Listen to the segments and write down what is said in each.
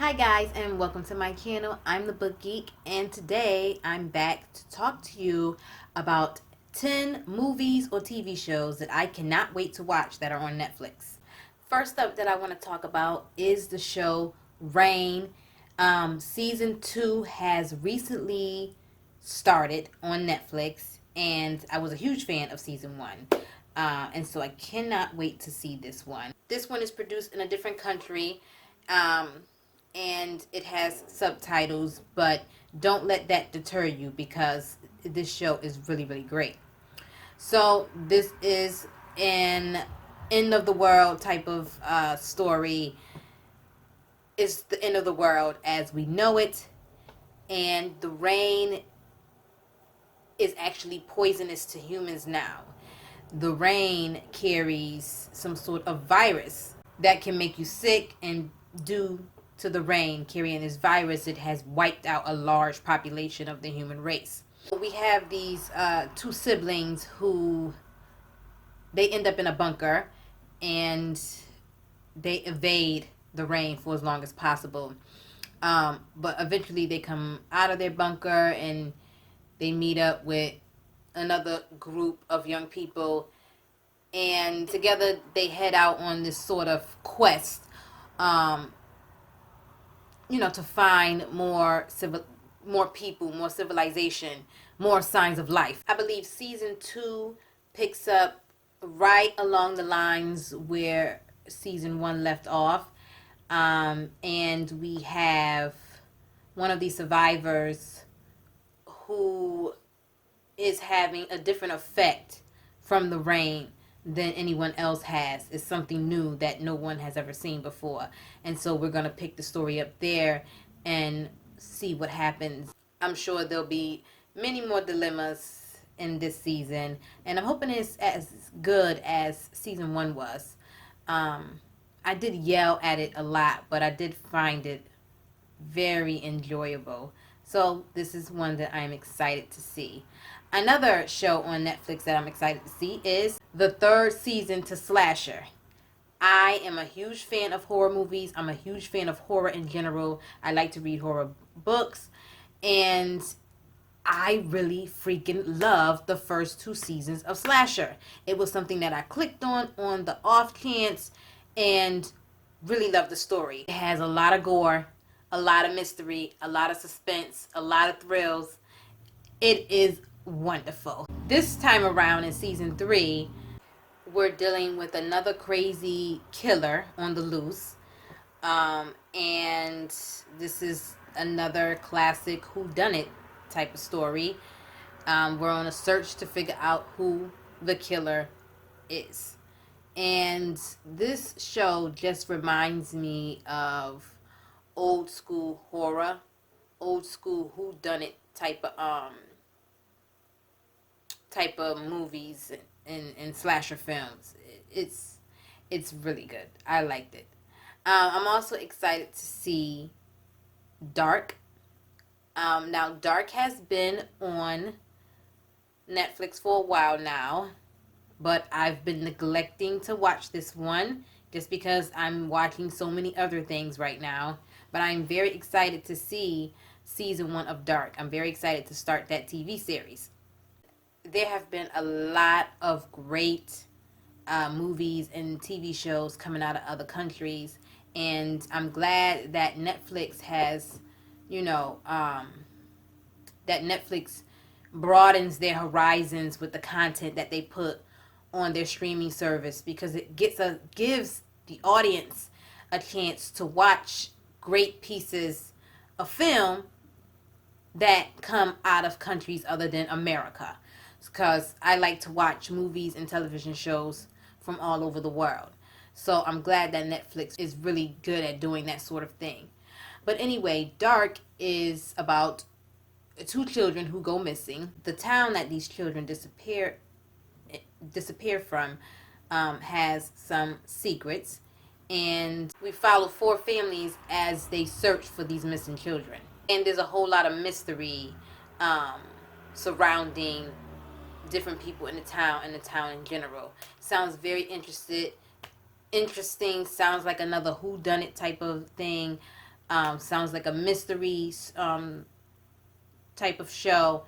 Hi guys, and welcome to my channel. I'm the Book Geek, and today I'm back to talk to you about 10 movies or TV shows that I cannot wait to watch that are on Netflix. First up that I want to talk about is the show Rain. Season 2 has recently started on Netflix, and I was a huge fan of season 1. And so I cannot wait to see this one. This one is produced in a different country. And it has subtitles, but don't let that deter you because this show is really, really great. So this is an end of the world type of story. It's the end of the world as we know it, and the rain is actually poisonous to humans now. The rain carries some sort of virus that can make you sick, and due to the rain carrying this virus, it has wiped out a large population of the human race. We have these two siblings who they end up in a bunker and they evade the rain for as long as possible. But eventually they come out of their bunker and they meet up with another group of young people, and together they head out on this sort of quest, to find more people, more civilization, more signs of life. I believe season 2 picks up right along the lines where season 1 left off. And we have one of these survivors who is having a different effect from the rain than anyone else has. It's something new that no one has ever seen before. And so we're going to pick the story up there and see what happens. I'm sure there'll be many more dilemmas in this season, and I'm hoping it's as good as season 1 was. I did yell at it a lot, but I did find it very enjoyable. So this is one that I'm excited to see. Another show on Netflix that I'm excited to see is the third season to Slasher. I am a huge fan of horror movies. I'm a huge fan of horror in general. I like to read horror books, and I really freaking love the first 2 seasons of Slasher. It was something that I clicked on the off chance, and really loved the story. It has a lot of gore, a lot of mystery, a lot of suspense, a lot of thrills. It is wonderful. This time around in season 3, we're dealing with another crazy killer on the loose. And this is another classic whodunit type of story. We're on a search to figure out who the killer is. And this show just reminds me of old school horror, old school whodunit type of movies and slasher films. It's really good. I liked it. I'm also excited to see Dark. Now Dark has been on Netflix for a while now, but I've been neglecting to watch this one just because I'm watching so many other things right now. But I'm very excited to see season 1 of Dark. I'm very excited to start that TV series. There have been a lot of great movies and TV shows coming out of other countries, and I'm glad that Netflix has, that Netflix broadens their horizons with the content that they put on their streaming service, because it gives the audience a chance to watch great pieces of film that come out of countries other than America, because I like to watch movies and television shows from all over the world. So I'm glad that Netflix is really good at doing that sort of thing. But anyway, Dark is about 2 children who go missing. The town that these children disappear from has some secrets, and we follow 4 families as they search for these missing children. And there's a whole lot of mystery surrounding different people in the town and the town in general. Sounds very interesting. Sounds like another whodunit type of thing. Sounds like a mystery type of show.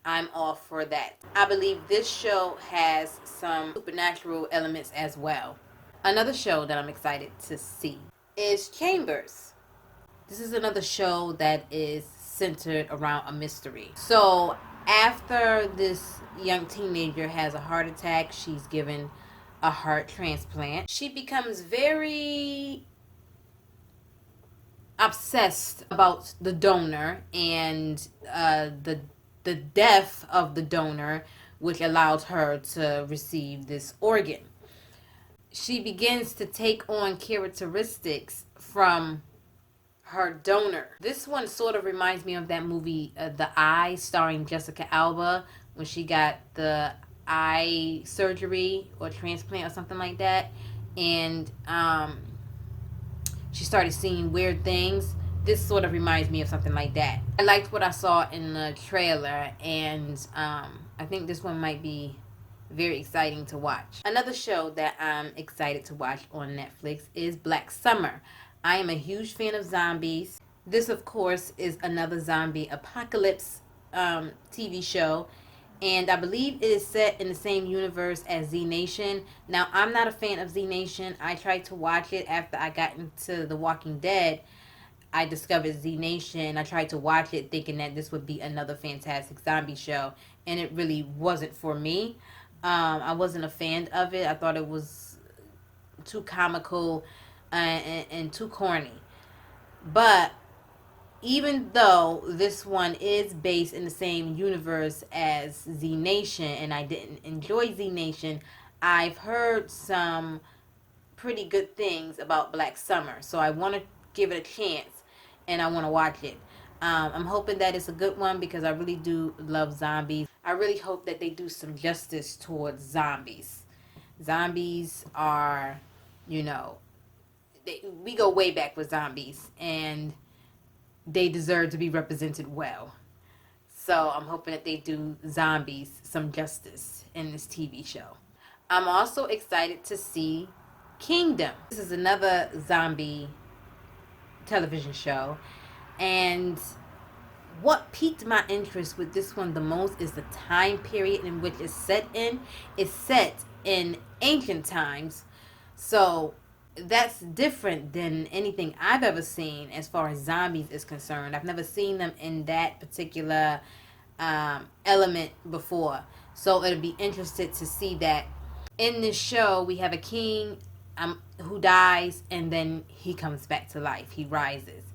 I'm all for that. I believe this show has some supernatural elements as well. Another show that I'm excited to see is Chambers. This is another show that is centered around a mystery. So, after this young teenager has a heart attack, she's given a heart transplant. She becomes very obsessed about the donor and the death of the donor, which allowed her to receive this organ. She begins to take on characteristics from her donor. This one sort of reminds me of that movie, The Eye, starring Jessica Alba, when she got the eye surgery or transplant or something like that, and she started seeing weird things. This sort of reminds me of something like that. I liked what I saw in the trailer, and I think this one might be very exciting to watch. Another show that I'm excited to watch on Netflix is Black Summer. I am a huge fan of zombies. This, of course, is another zombie apocalypse TV show, and I believe it is set in the same universe as Z Nation. Now, I'm not a fan of Z Nation. I tried to watch it after I got into The Walking Dead. I discovered Z Nation. I tried to watch it thinking that this would be another fantastic zombie show, and it really wasn't for me. I wasn't a fan of it. I thought it was too comical and too corny. But even though this one is based in the same universe as Z Nation, and I didn't enjoy Z Nation, I've heard some pretty good things about Black Summer. So I want to give it a chance, and I want to watch it. I'm hoping that it's a good one because I really do love zombies. I really hope that they do some justice towards zombies. Zombies are, you know, we go way back with zombies, and they deserve to be represented well. So I'm hoping that they do zombies some justice in this TV show. I'm also excited to see Kingdom. This is another zombie television show, and what piqued my interest with this one the most is the time period in which it's set in. It's set in ancient times, so that's different than anything I've ever seen as far as zombies is concerned. I've never seen them in that particular element before, so it'll be interested to see that. In this show, we have a king who dies, and then he comes back to life. He rises,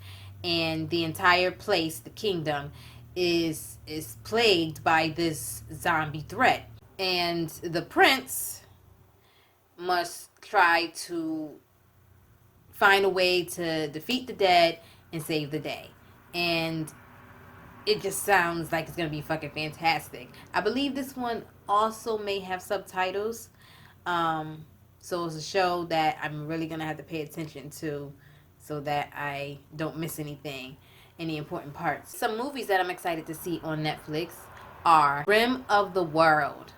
and the entire place, the kingdom, is plagued by this zombie threat, and the prince must try to find a way to defeat the dead and save the day. And it just sounds like it's gonna be fucking fantastic. I believe this one also may have subtitles. So it's a show that I'm really gonna have to pay attention to so that I don't miss anything, any important parts. Some movies that I'm excited to see on Netflix are Rim of the World.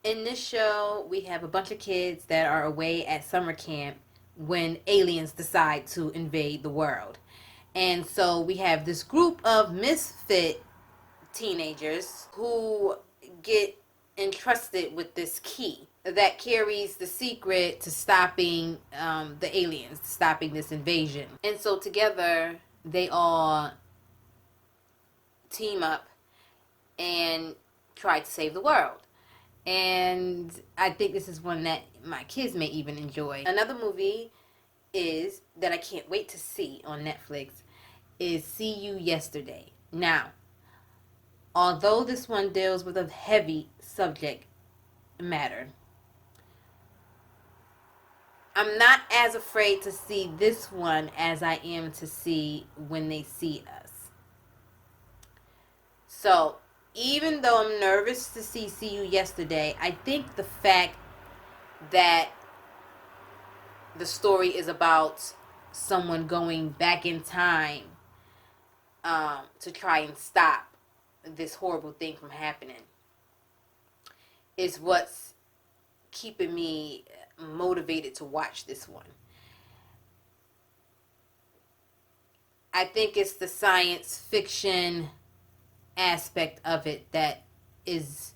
In this show, we have a bunch of kids that are away at summer camp when aliens decide to invade the world. And so we have this group of misfit teenagers who get entrusted with this key that carries the secret to stopping the aliens, stopping this invasion. And so together they all team up and try to save the world. And I think this is one that my kids may even enjoy. Another movie is that I can't wait to see on Netflix is See You Yesterday. Now, although this one deals with a heavy subject matter, I'm not as afraid to see this one as I am to see When They See Us. So, even though I'm nervous to See You Yesterday, I think the fact that the story is about someone going back in time to try and stop this horrible thing from happening is what's keeping me motivated to watch this one. I think it's the science fiction aspect of it that is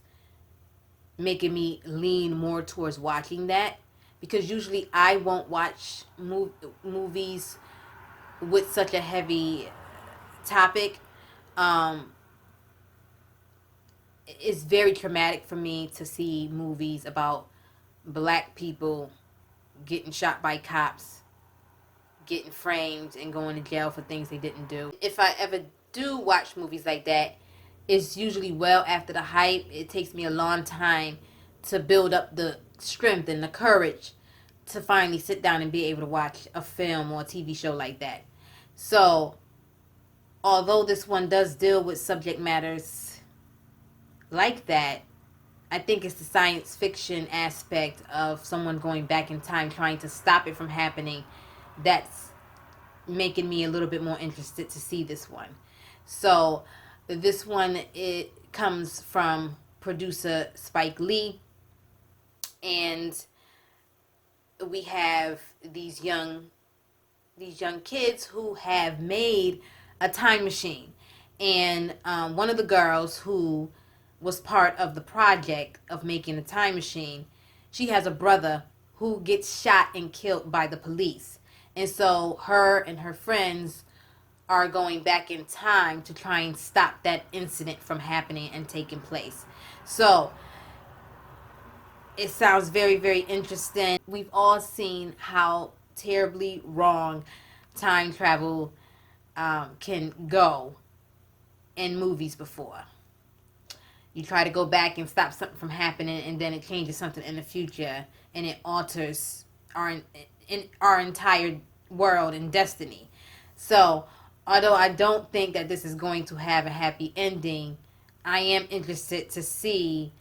making me lean more towards watching that, because usually I won't watch movies with such a heavy topic. Um, it's very traumatic for me to see movies about black people getting shot by cops, getting framed, and going to jail for things they didn't do. If I ever do watch movies like that, it's usually well after the hype. It takes me a long time to build up the strength and the courage to finally sit down and be able to watch a film or a TV show like that. So, although this one does deal with subject matters like that, I think it's the science fiction aspect of someone going back in time trying to stop it from happening that's making me a little bit more interested to see this one. So this one, it comes from producer Spike Lee, and we have these young kids who have made a time machine. And one of the girls who was part of the project of making a time machine, she has a brother who gets shot and killed by the police. And so her and her friends are going back in time to try and stop that incident from happening and taking place. So it sounds very, very interesting. We've all seen how terribly wrong time travel can go in movies before. You try to go back and stop something from happening, and then it changes something in the future, and it alters our entire world and destiny. So, although I don't think that this is going to have a happy ending, I am interested to see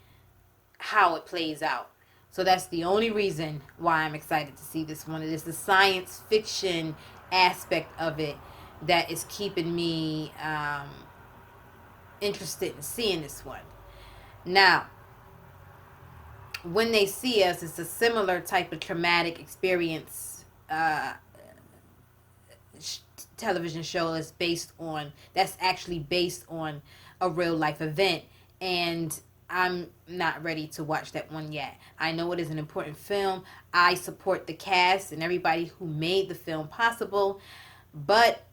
how it plays out. So that's the only reason why I'm excited to see this one. It is the science fiction aspect of it that is keeping me interested in seeing this one. Now, When They See Us is a similar type of traumatic experience television show that's actually based on a real life event, and I'm not ready to watch that one yet. I know it is an important film. I support the cast and everybody who made the film possible, but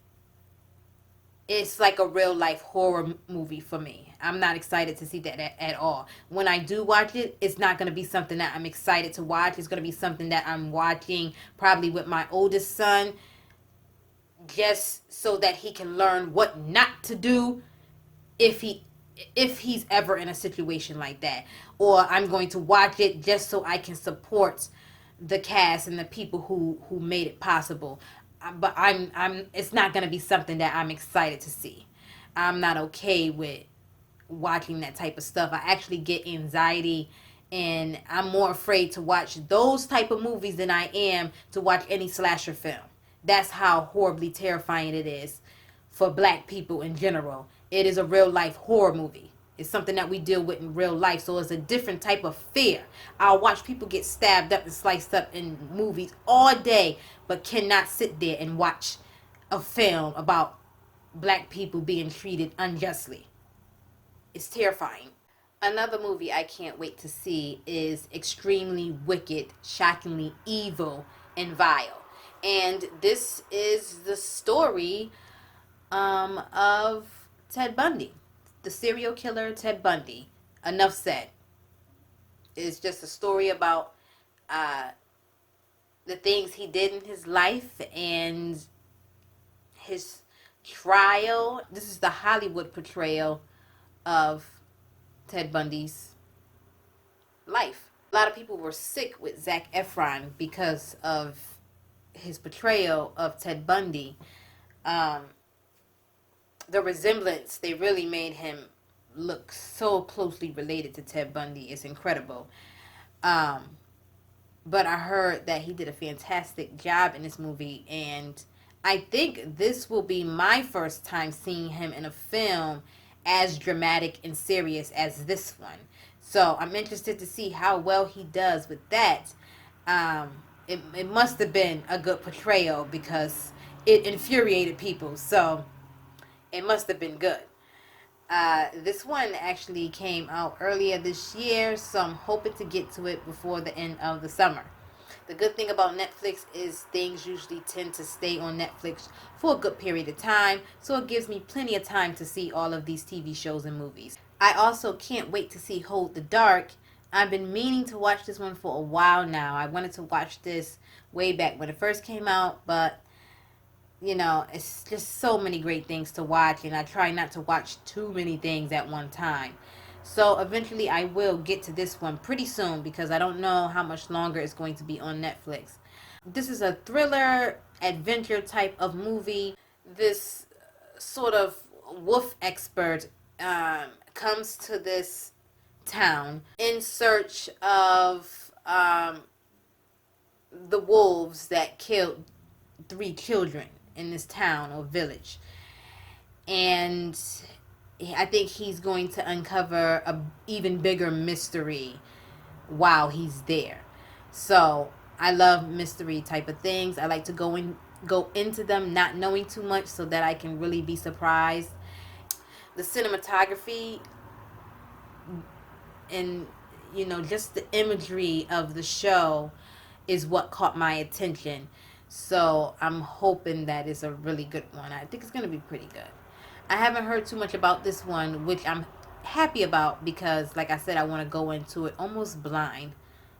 it's like a real life horror movie for me. I'm not excited to see that at all. When I do watch it, it's not going to be something that I'm excited to watch. It's going to be something that I'm watching probably with my oldest son, just so that he can learn what not to do if he's ever in a situation like that. Or I'm going to watch it just so I can support the cast and the people who made it possible. But it's not going to be something that I'm excited to see. I'm not okay with watching that type of stuff. I actually get anxiety, and I'm more afraid to watch those type of movies than I am to watch any slasher film. That's how horribly terrifying it is for black people in general. It is a real life horror movie. It's something that we deal with in real life, so it's a different type of fear. I'll watch people get stabbed up and sliced up in movies all day, but cannot sit there and watch a film about black people being treated unjustly. It's terrifying. Another movie I can't wait to see is Extremely Wicked, Shockingly Evil, and Vile. And this is the story of Ted Bundy, the serial killer Ted Bundy. Enough said. It's just a story about the things he did in his life and his trial. This is the Hollywood portrayal of Ted Bundy's life. A lot of people were sick with Zac Efron because of his portrayal of Ted Bundy. The resemblance, they really made him look so closely related to Ted Bundy. It's incredible. But I heard that he did a fantastic job in this movie, and I think this will be my first time seeing him in a film as dramatic and serious as this one. So I'm interested to see how well he does with that. It must have been a good portrayal, because it infuriated people. So it must have been good. This one actually came out earlier this year, so I'm hoping to get to it before the end of the summer. The good thing about Netflix is things usually tend to stay on Netflix for a good period of time, so it gives me plenty of time to see all of these TV shows and movies. I also can't wait to see Hold the Dark. I've been meaning to watch this one for a while now. I wanted to watch this way back when it first came out, but it's just so many great things to watch, and I try not to watch too many things at one time. So eventually I will get to this one pretty soon because I don't know how much longer it's going to be on Netflix. This is a thriller adventure type of movie. This sort of wolf expert comes to this town in search of the wolves that killed 3 children in this town or village. And I think he's going to uncover a even bigger mystery while he's there. So I love mystery type of things. I like to go into them not knowing too much so that I can really be surprised. The cinematography and just the imagery of the show is what caught my attention. So I'm hoping that it's a really good one. I think it's going to be pretty good. I haven't heard too much about this one, which I'm happy about because, like I said, I want to go into it almost blind,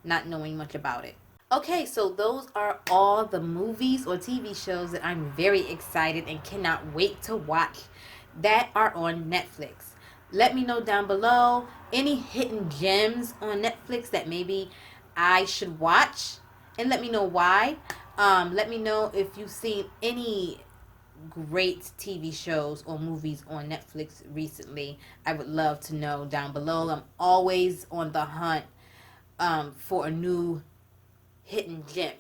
not knowing much about it. Okay, so those are all the movies or TV shows that I'm very excited and cannot wait to watch that are on Netflix. Let me know down below any hidden gems on Netflix that maybe I should watch, and let me know why. Let me know if you've seen any great TV shows or movies on Netflix recently. I would love to know down below. I'm always on the hunt for a new hidden gem.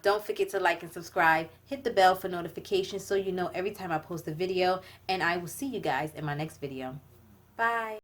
Don't forget to like and subscribe. Hit the bell for notifications so you know every time I post a video. And I will see you guys in my next video. Bye.